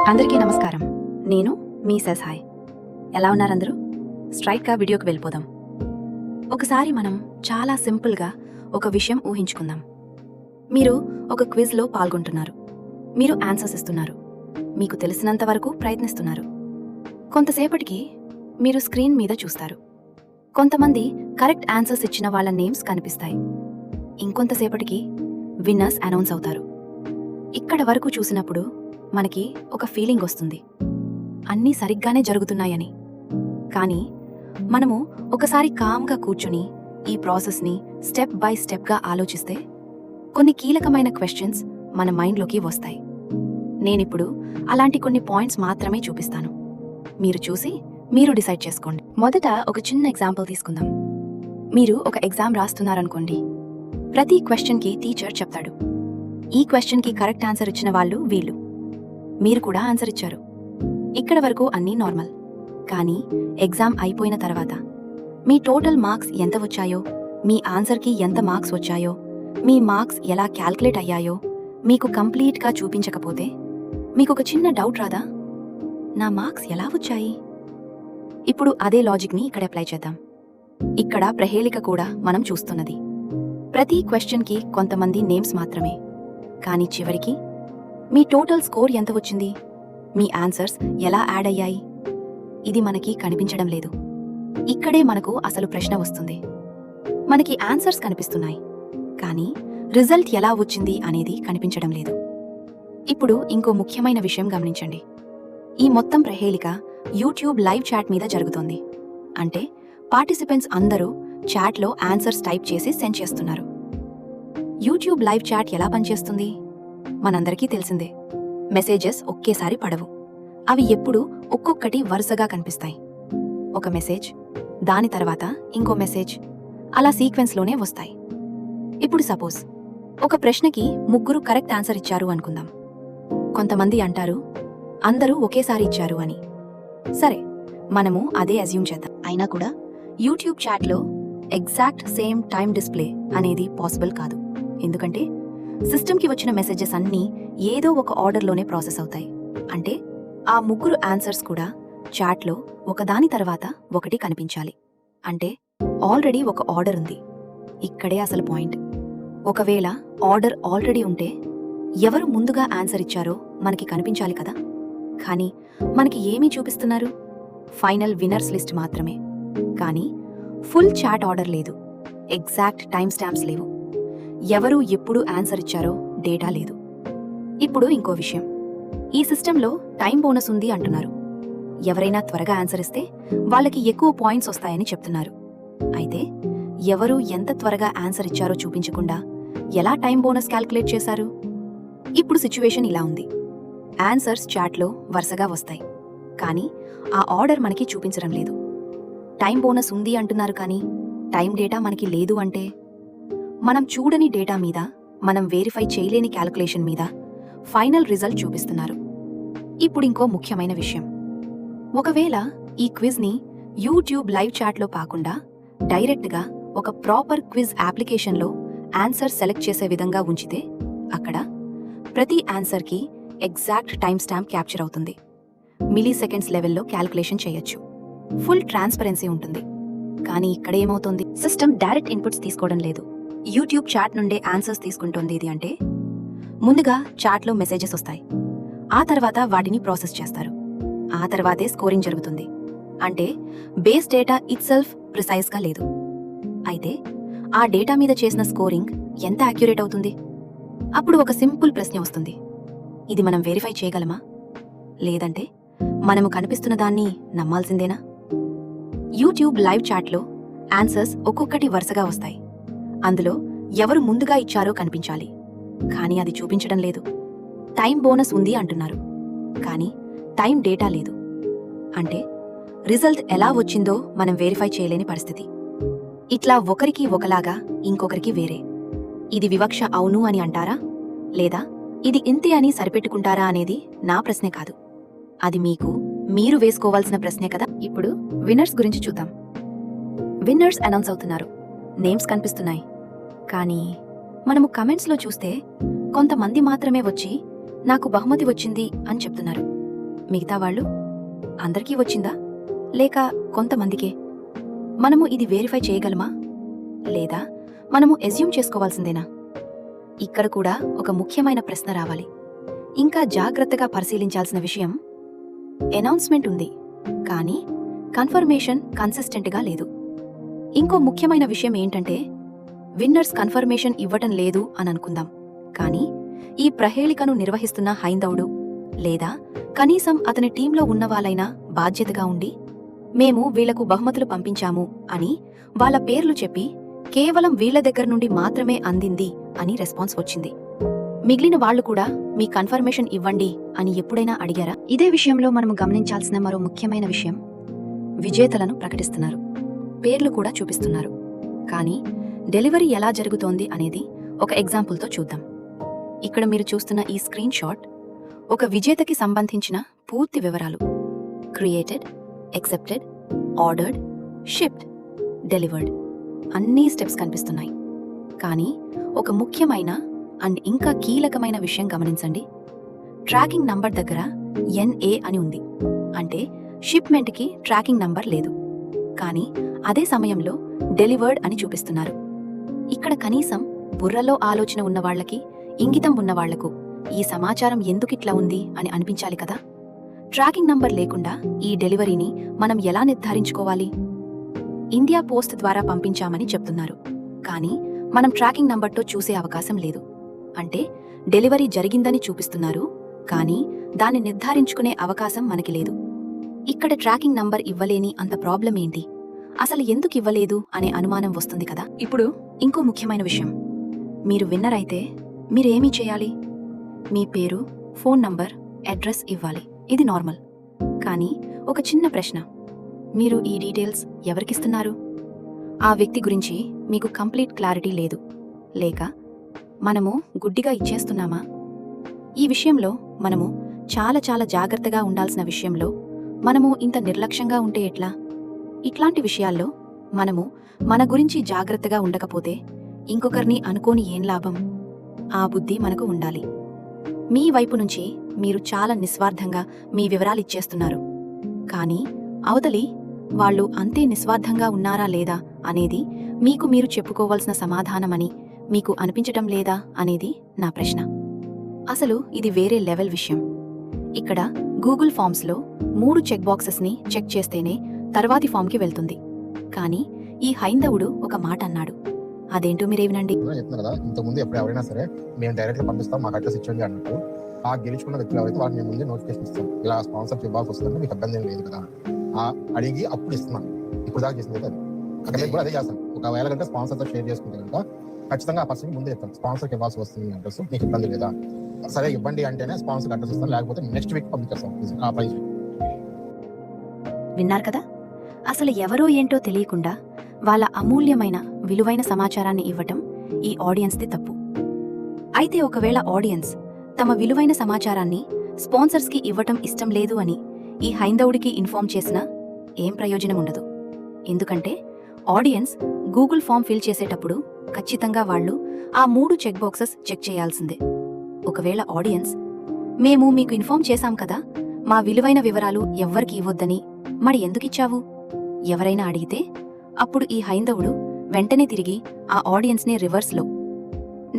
అందరికీ నమస్కారం. నేను మీ సెసాయ్. ఎలా ఉన్నారందరూ? స్ట్రైట్గా వీడియోకి వెళ్ళిపోదాం. ఒకసారి మనం చాలా సింపుల్గా ఒక విషయం ఊహించుకుందాం. మీరు ఒక క్విజ్లో పాల్గొంటున్నారు. మీరు ఆన్సర్స్ ఇస్తున్నారు. మీకు తెలిసినంత వరకు ప్రయత్నిస్తున్నారు. కొంతసేపటికి మీరు స్క్రీన్ మీద చూస్తారు. కొంతమంది కరెక్ట్ ఆన్సర్స్ ఇచ్చిన వాళ్ళ నేమ్స్ కనిపిస్తాయి. ఇంకొంతసేపటికి విన్నర్స్ అనౌన్స్ అవుతారు. ఇక్కడ వరకు చూసినప్పుడు మనకి ఒక ఫీలింగ్ వస్తుంది, అన్నీ సరిగ్గానే జరుగుతున్నాయని. కానీ మనము ఒకసారి కామ్గా కూర్చుని ఈ ప్రాసెస్ని స్టెప్ బై స్టెప్గా ఆలోచిస్తే కొన్ని కీలకమైన క్వశ్చన్స్ మన మైండ్లోకి వస్తాయి. నేనిప్పుడు అలాంటి కొన్ని పాయింట్స్ మాత్రమే చూపిస్తాను. మీరు చూసి మీరు డిసైడ్ చేసుకోండి. మొదట ఒక చిన్న ఎగ్జాంపుల్ తీసుకుందాం. మీరు ఒక ఎగ్జామ్ రాస్తున్నారనుకోండి. ప్రతి క్వశ్చన్కి టీచర్ చెప్తాడు, ఈ క్వశ్చన్కి కరెక్ట్ ఆన్సర్ ఇచ్చిన వాళ్ళు వీళ్ళు. మీరు కూడా ఆన్సర్ ఇచ్చారు. ఇక్కడ వరకు అన్నీ నార్మల్. కానీ ఎగ్జామ్ అయిపోయిన తర్వాత మీ టోటల్ మార్క్స్ ఎంత వచ్చాయో, మీ ఆన్సర్కి ఎంత మార్క్స్ వచ్చాయో, మీ మార్క్స్ ఎలా క్యాల్కులేట్ అయ్యాయో మీకు కంప్లీట్గా చూపించకపోతే మీకు ఒక చిన్న డౌట్ రాదా? నా మార్క్స్ ఎలా వచ్చాయి? ఇప్పుడు అదే లాజిక్ని ఇక్కడ అప్లై చేద్దాం. ఇక్కడ ప్రహేళిక కూడా మనం చూస్తున్నది. ప్రతి క్వశ్చన్కి కొంతమంది నేమ్స్ మాత్రమే. కానీ చివరికి మీ టోటల్ స్కోర్ ఎంత వచ్చింది, మీ ఆన్సర్స్ ఎలా యాడ్ అయ్యాయి, ఇది మనకి కనిపించడం లేదు. ఇక్కడే మనకు అసలు ప్రశ్న వస్తుంది. మనకి ఆన్సర్స్ కనిపిస్తున్నాయి, కానీ రిజల్ట్ ఎలా వచ్చింది అనేది కనిపించడం లేదు. ఇప్పుడు ఇంకో ముఖ్యమైన విషయం గమనించండి. ఈ మొత్తం ప్రహేళిక యూట్యూబ్ లైవ్ చాట్ మీద జరుగుతోంది. అంటే పార్టిసిపెంట్స్ అందరూ చాట్లో ఆన్సర్స్ టైప్ చేసి సెండ్ చేస్తున్నారు. యూట్యూబ్ లైవ్ చాట్ ఎలా పనిచేస్తుంది మనందరికీ తెలిసిందే. మెసేజెస్ ఒకేసారి పడవు. అవి ఎప్పుడూ ఒక్కొక్కటి వరుసగా కనిపిస్తాయి. ఒక మెసేజ్, దాని తర్వాత ఇంకో మెసేజ్, అలా సీక్వెన్స్లోనే వస్తాయి. ఇప్పుడు సపోజ్ ఒక ప్రశ్నకి ముగ్గురు కరెక్ట్ ఆన్సర్ ఇచ్చారు అనుకుందాం. కొంతమంది అంటారు అందరూ ఒకేసారి ఇచ్చారు అని. సరే, మనము అదే అజ్యూమ్ చేద్దాం. అయినా కూడా యూట్యూబ్ చాట్లో ఎగ్జాక్ట్ సేమ్ టైం డిస్ప్లే అనేది పాసిబుల్ కాదు. ఎందుకంటే సిస్టమ్కి వచ్చిన మెసేజెస్ అన్నీ ఏదో ఒక ఆర్డర్లోనే ప్రాసెస్ అవుతాయి. అంటే ఆ ముగ్గురు ఆన్సర్స్ కూడా చాట్లో ఒకదాని తర్వాత ఒకటి కనిపించాలి. అంటే ఆల్రెడీ ఒక ఆర్డర్ ఉంది. ఇక్కడే అసలు పాయింట్. ఒకవేళ ఆర్డర్ ఆల్రెడీ ఉంటే ఎవరు ముందుగా ఆన్సర్ ఇచ్చారో మనకి కనిపించాలి కదా. కానీ మనకి ఏమీ చూపిస్తున్నారు? ఫైనల్ విన్నర్స్ లిస్ట్ మాత్రమే. కానీ ఫుల్ చాట్ ఆర్డర్ లేదు, ఎగ్జాక్ట్ టైం స్టాంప్స్ లేవు, ఎవరు ఎప్పుడు ఆన్సర్ ఇచ్చారో డేటా లేదు. ఇప్పుడు ఇంకో విషయం, ఈ సిస్టంలో టైం బోనస్ ఉంది అంటున్నారు. ఎవరైనా త్వరగా ఆన్సర్ ఇస్తే వాళ్ళకి ఎక్కువ పాయింట్స్ వస్తాయని చెప్తున్నారు. అయితే ఎవరు ఎంత త్వరగా ఆన్సర్ ఇచ్చారో చూపించకుండా ఎలా టైం బోనస్ క్యాల్కులేట్ చేశారు? ఇప్పుడు సిచ్యువేషన్ ఇలా ఉంది. ఆన్సర్స్ చాట్లో వరుసగా వస్తాయి, కానీ ఆ ఆర్డర్ మనకి చూపించడం లేదు. టైం బోనస్ ఉంది అంటున్నారు, కానీ టైం డేటా మనకి లేదు. అంటే మనం చూడని డేటా మీద, మనం వెరిఫై చేయలేని క్యాల్కులేషన్ మీద ఫైనల్ రిజల్ట్ చూపిస్తున్నారు. ఇప్పుడు ఇంకో ముఖ్యమైన విషయం, ఒకవేళ ఈ క్విజ్ని యూట్యూబ్ లైవ్ చాట్లో కాకుండా డైరెక్ట్గా ఒక ప్రాపర్ క్విజ్ అప్లికేషన్లో ఆన్సర్ సెలెక్ట్ చేసే విధంగా ఉంచితే అక్కడ ప్రతి ఆన్సర్కి ఎగ్జాక్ట్ టైం స్టాంప్ క్యాప్చర్ అవుతుంది. మిలీ సెకండ్స్ లెవెల్లో క్యాల్కులేషన్ చేయొచ్చు. ఫుల్ ట్రాన్స్పరెన్సీ ఉంటుంది. కానీ ఇక్కడ ఏమవుతుంది, సిస్టమ్ డైరెక్ట్ ఇన్పుట్స్ తీసుకోవడం లేదు. యూట్యూబ్ చాట్ నుండే ఆన్సర్స్ తీసుకుంటోంది. ఇది అంటే ముందుగా చాట్లో మెసేజెస్ వస్తాయి, ఆ తర్వాత వాటిని ప్రాసెస్ చేస్తారు, ఆ తర్వాతే స్కోరింగ్ జరుగుతుంది. అంటే బేస్ డేటా ఇట్సెల్ఫ్ ప్రిసైజ్గా లేదు. అయితే ఆ డేటా మీద చేసిన స్కోరింగ్ ఎంత యాక్యురేట్ అవుతుంది? అప్పుడు ఒక సింపుల్ ప్రశ్న వస్తుంది, ఇది మనం వెరిఫై చేయగలమా? లేదంటే మనము కనిపిస్తున్న దాన్ని నమ్మాల్సిందేనా? యూట్యూబ్ లైవ్ చాట్లో ఆన్సర్స్ ఒక్కొక్కటి వరుసగా వస్తాయి. అందులో ఎవరు ముందుగా ఇచ్చారో కనిపించాలి, కానీ అది చూపించడం లేదు. టైం బోనస్ ఉంది అంటున్నారు, కానీ టైం డేటా లేదు. అంటే రిజల్ట్ ఎలా వచ్చిందో మనం వెరిఫై చేయలేని పరిస్థితి. ఇట్లా ఒకరికి ఒకలాగా, ఇంకొకరికి వేరే. ఇది వివక్ష అవును అని అంటారా, లేదా ఇది ఇంతే అని సరిపెట్టుకుంటారా అనేది నా ప్రశ్నే కాదు. అది మీరు వేసుకోవాల్సిన ప్రశ్నే కదా. ఇప్పుడు విన్నర్స్ గురించి చూద్దాం. విన్నర్స్ అనౌన్స్ అవుతున్నారు, నేమ్స్ కనిపిస్తున్నాయి. కానీ మనము కమెంట్స్లో చూస్తే కొంతమంది మాత్రమే వచ్చి నాకు బహుమతి వచ్చింది అని చెప్తున్నారు. మిగతా వాళ్ళు అందరికీ వచ్చిందా లేక కొంతమందికే? మనము ఇది వెరిఫై చేయగలమా లేదా మనము ఎస్యూమ్ చేసుకోవాల్సిందేనా? ఇక్కడ కూడా ఒక ముఖ్యమైన ప్రశ్న రావాలి. ఇంకా జాగ్రత్తగా పరిశీలించాల్సిన విషయం, అనౌన్స్మెంట్ ఉంది కానీ కన్ఫర్మేషన్ కన్సిస్టెంట్గా లేదు. ఇంకో ముఖ్యమైన విషయం ఏంటంటే, విన్నర్స్ కన్ఫర్మేషన్ ఇవ్వటం లేదు అని అనుకుందాం, కానీ ఈ ప్రహేళికను నిర్వహిస్తున్న హైందవుడు లేదా కనీసం అతని టీంలో ఉన్నవాళ్ళైనా బాధ్యతగా ఉండి, మేము వీళ్లకు బహుమతులు పంపించాము అని వాళ్ళ పేర్లు చెప్పి కేవలం వీళ్ల దగ్గర నుండి మాత్రమే అందింది అని రెస్పాన్స్ వచ్చింది. మిగిలిన వాళ్లు కూడా మీ కన్ఫర్మేషన్ ఇవ్వండి అని ఎప్పుడైనా అడిగారా? ఇదే విషయంలో మనము గమనించాల్సిన మరో ముఖ్యమైన విషయం, విజేతలను ప్రకటిస్తున్నారు, పేర్లు కూడా చూపిస్తున్నారు, కానీ డెలివరీ ఎలా జరుగుతోంది అనేది ఒక ఎగ్జాంపుల్తో చూద్దాం. ఇక్కడ మీరు చూస్తున్న ఈ స్క్రీన్ షాట్ ఒక విజేతకి సంబంధించిన పూర్తి వివరాలు. Created, accepted, ordered, shipped, delivered అన్ని స్టెప్స్ కనిపిస్తున్నాయి. కానీ ఒక ముఖ్యమైన అండ్ ఇంకా కీలకమైన విషయం గమనించండి. ట్రాకింగ్ నంబర్ దగ్గర NA అని ఉంది, అంటే షిప్మెంట్కి ట్రాకింగ్ నంబర్ లేదు. కానీ అదే సమయంలో డెలివర్డ్ అని చూపిస్తున్నారు. ఇక్కడ కనీసం బుర్రలో ఆలోచన ఉన్నవాళ్లకి, ఇంగితం ఉన్నవాళ్లకు ఈ సమాచారం ఎందుకిట్లా ఉంది అని అనిపించాలి కదా. ట్రాకింగ్ నంబర్ లేకుండా ఈ డెలివరీని మనం ఎలా నిర్ధారించుకోవాలి? ఇండియా పోస్ట్ ద్వారా పంపించామని చెప్తున్నారు, కానీ మనం ట్రాకింగ్ నంబర్తో చూసే అవకాశం లేదు. అంటే డెలివరీ జరిగిందని చూపిస్తున్నారు, కానీ దాన్ని నిర్ధారించుకునే అవకాశం మనకి లేదు. ఇక్కడ ట్రాకింగ్ నంబర్ ఇవ్వలేని అంత ప్రాబ్లం ఏంటి, అసలు ఎందుకు ఇవ్వలేదు అనే అనుమానం వస్తుంది కదా. ఇప్పుడు ఇంకో ముఖ్యమైన విషయం, మీరు విన్నర్ అయితే మీరేమీ చేయాలి? మీ పేరు, ఫోన్ నంబర్, అడ్రస్ ఇవ్వాలి, ఇది నార్మల్. కానీ ఒక చిన్న ప్రశ్న, మీరు ఈ డీటెయిల్స్ ఎవరికిస్తున్నారు? ఆ వ్యక్తి గురించి మీకు కంప్లీట్ క్లారిటీ లేదు, లేక మనము గుడ్డిగా ఇచ్చేస్తున్నామా? ఈ విషయంలో మనము చాలా చాలా జాగ్రత్తగా ఉండాల్సిన విషయంలో మనము ఇంత నిర్లక్ష్యంగా ఉంటే ఎట్లా? ఇట్లాంటి విషయాల్లో మనము మన గురించి జాగ్రత్తగా ఉండకపోతే ఇంకొకరిని అనుకోని ఏం లాభం? ఆ బుద్ధి మనకు ఉండాలి. మీ వైపు నుంచి మీరు చాలా నిస్వార్థంగా మీ వివరాలు ఇచ్చేస్తున్నారు, కానీ అవతలి వాళ్ళు అంతే నిస్వార్థంగా ఉన్నారా లేదా అనేది మీకు మీరు చెప్పుకోవాల్సిన సమాధానమని మీకు అనిపించటం లేదా అనేది నా ప్రశ్న. అసలు ఇది వేరే లెవెల్ విషయం. ఇక్కడ గూగుల్ ఫామ్స్లో 3 చెక్ బాక్సెస్ని చెక్ చేస్తేనే తర్వాతి ఫామ్కి వెళ్తుంది. కానీ ఈ హైందవుడు ఒక మాట అన్నాడు, అదేంటో మీరే వినండి. ఇంతకుముందు ఎప్పుడు ఎవరైనా సరే మేము డైరెక్ట్ పంపిస్తాం, మాకు అడ్రస్ ఇచ్చండి అన్నట్టు ఆ గెలుచుకున్న వ్యక్తులు ఎవరైతే వాటిని ముందే నోటిఫికేషన్ ఇస్తాం, ఇలా స్పాన్సర్ ఇవ్వాల్సి వస్తుందంటే మీకు ఇబ్బంది ఏం లేదు కదా అడిగి అప్పుడు ఇస్తున్నాం. ఇప్పుడు దాకా చేసింది అది, అక్కడ కూడా అదే చేస్తాం. ఒకవేళ కంటే స్పాన్సర్తో షేర్ చేసుకుంటే కనుక ఖచ్చితంగా ఆ పర్సన్ ముందే ఇస్తాం, స్పాన్సర్కి ఇవ్వాల్సి వస్తుంది అడ్రస్, మీకు ఇబ్బంది లేదా, సరే ఇవ్వండి అంటేనే స్పాన్సర్ అడ్రస్ ఇస్తాం, లేకపోతే నెక్స్ట్ వీక్ పంపించేస్తాం ఆ ప్రైజ్. విన్నారు కదా, అసలు ఎవరో ఏంటో తెలియకుండా వాళ్ళ అమూల్యమైన విలువైన సమాచారాన్ని ఇవ్వటం ఈ ఆడియన్స్ది తప్పు. అయితే ఒకవేళ ఆడియన్స్ తమ విలువైన సమాచారాన్ని స్పాన్సర్స్కి ఇవ్వటం ఇష్టం లేదు అని ఈ హైందవుడికి ఇన్ఫార్మ్ చేసినా ఏం ప్రయోజనం ఉండదు. ఎందుకంటే ఆడియన్స్ గూగుల్ ఫామ్ ఫిల్ చేసేటప్పుడు ఖచ్చితంగా వాళ్ళు ఆ 3 చెక్ బాక్సెస్ చెక్ చేయాల్సిందే. ఒకవేళ ఆడియన్స్ మేము మీకు ఇన్ఫార్మ్ చేశాం కదా, మా విలువైన వివరాలు ఎవ్వరికి ఇవ్వొద్దని, మరి ఎందుకిచ్చావు ఎవరైనా అడిగితే అప్పుడు ఈ హైందవుడు వెంటనే తిరిగి ఆ ఆడియన్స్నే రివర్స్లో,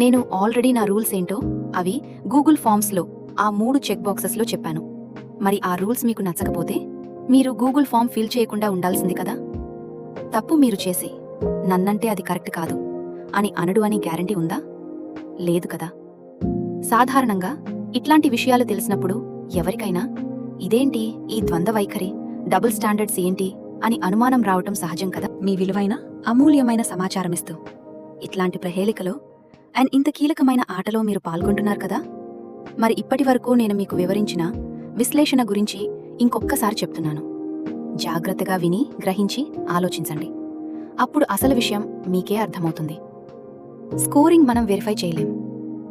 నేను ఆల్రెడీ నా రూల్స్ ఏంటో అవి గూగుల్ ఫామ్స్లో ఆ 3 చెక్ బాక్సెస్లో చెప్పాను, మరి ఆ రూల్స్ మీకు నచ్చకపోతే మీరు గూగుల్ ఫామ్ ఫిల్ చేయకుండా ఉండాల్సింది కదా. తప్పు మీరు చేసి నన్నంటే అది కరెక్ట్ కాదు అని అనడు అని గ్యారంటీ ఉందా? లేదు కదా. సాధారణంగా ఇట్లాంటి విషయాలు తెలిసినప్పుడు ఎవరికైనా ఇదేంటి ఈ ద్వంద్వ వైఖరి, డబుల్ స్టాండర్డ్స్ ఏంటి అని అనుమానం రావటం సహజం కదా. మీ విలువైన అమూల్యమైన సమాచారమిస్తూ ఇట్లాంటి ప్రహేళికలో అండ్ ఇంత కీలకమైన ఆటలో మీరు పాల్గొంటున్నారు కదా. మరి ఇప్పటి వరకు నేను మీకు వివరించిన విశ్లేషణ గురించి ఇంకొక్కసారి చెప్తున్నాను. జాగ్రత్తగా విని గ్రహించి ఆలోచించండి, అప్పుడు అసలు విషయం మీకే అర్థమవుతుంది. స్కోరింగ్ మనం వెరిఫై చేయలేం,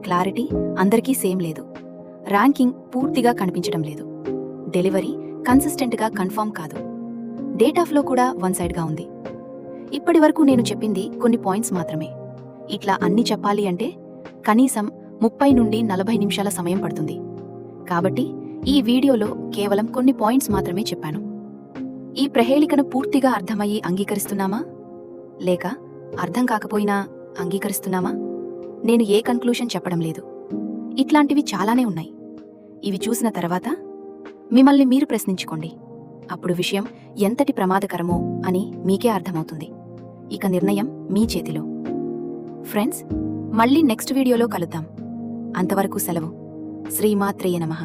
క్లారిటీ అందరికీ సేమ్ లేదు, ర్యాంకింగ్ పూర్తిగా కనిపించడం లేదు, డెలివరీ కన్సిస్టెంట్గా కన్ఫర్మ్ కాదు, డేటా ఫ్లో కూడా వన్ సైడ్గా ఉంది. ఇప్పటి వరకు నేను చెప్పింది కొన్ని పాయింట్స్ మాత్రమే. ఇట్లా అన్ని చెప్పాలి అంటే కనీసం 30 నుండి 40 నిమిషాల సమయం పడుతుంది. కాబట్టి ఈ వీడియోలో కేవలం కొన్ని పాయింట్స్ మాత్రమే చెప్పాను. ఈ ప్రహేళికను పూర్తిగా అర్థమయ్యి అంగీకరిస్తున్నామా, లేక అర్థం కాకపోయినా అంగీకరిస్తున్నామా? నేను ఏ కన్క్లూషన్ చెప్పడం లేదు. ఇట్లాంటివి చాలానే ఉన్నాయి. ఇవి చూసిన తర్వాత మిమ్మల్ని మీరు ప్రశ్నించుకోండి. అప్పుడు విషయం ఎంతటి ప్రమాదకరమో అని మీకే అర్థమవుతుంది. ఇక నిర్ణయం మీ చేతిలో. ఫ్రెండ్స్, మళ్ళీ నెక్స్ట్ వీడియోలో కలుద్దాం. అంతవరకు సెలవు. శ్రీమాత్రేయ నమః.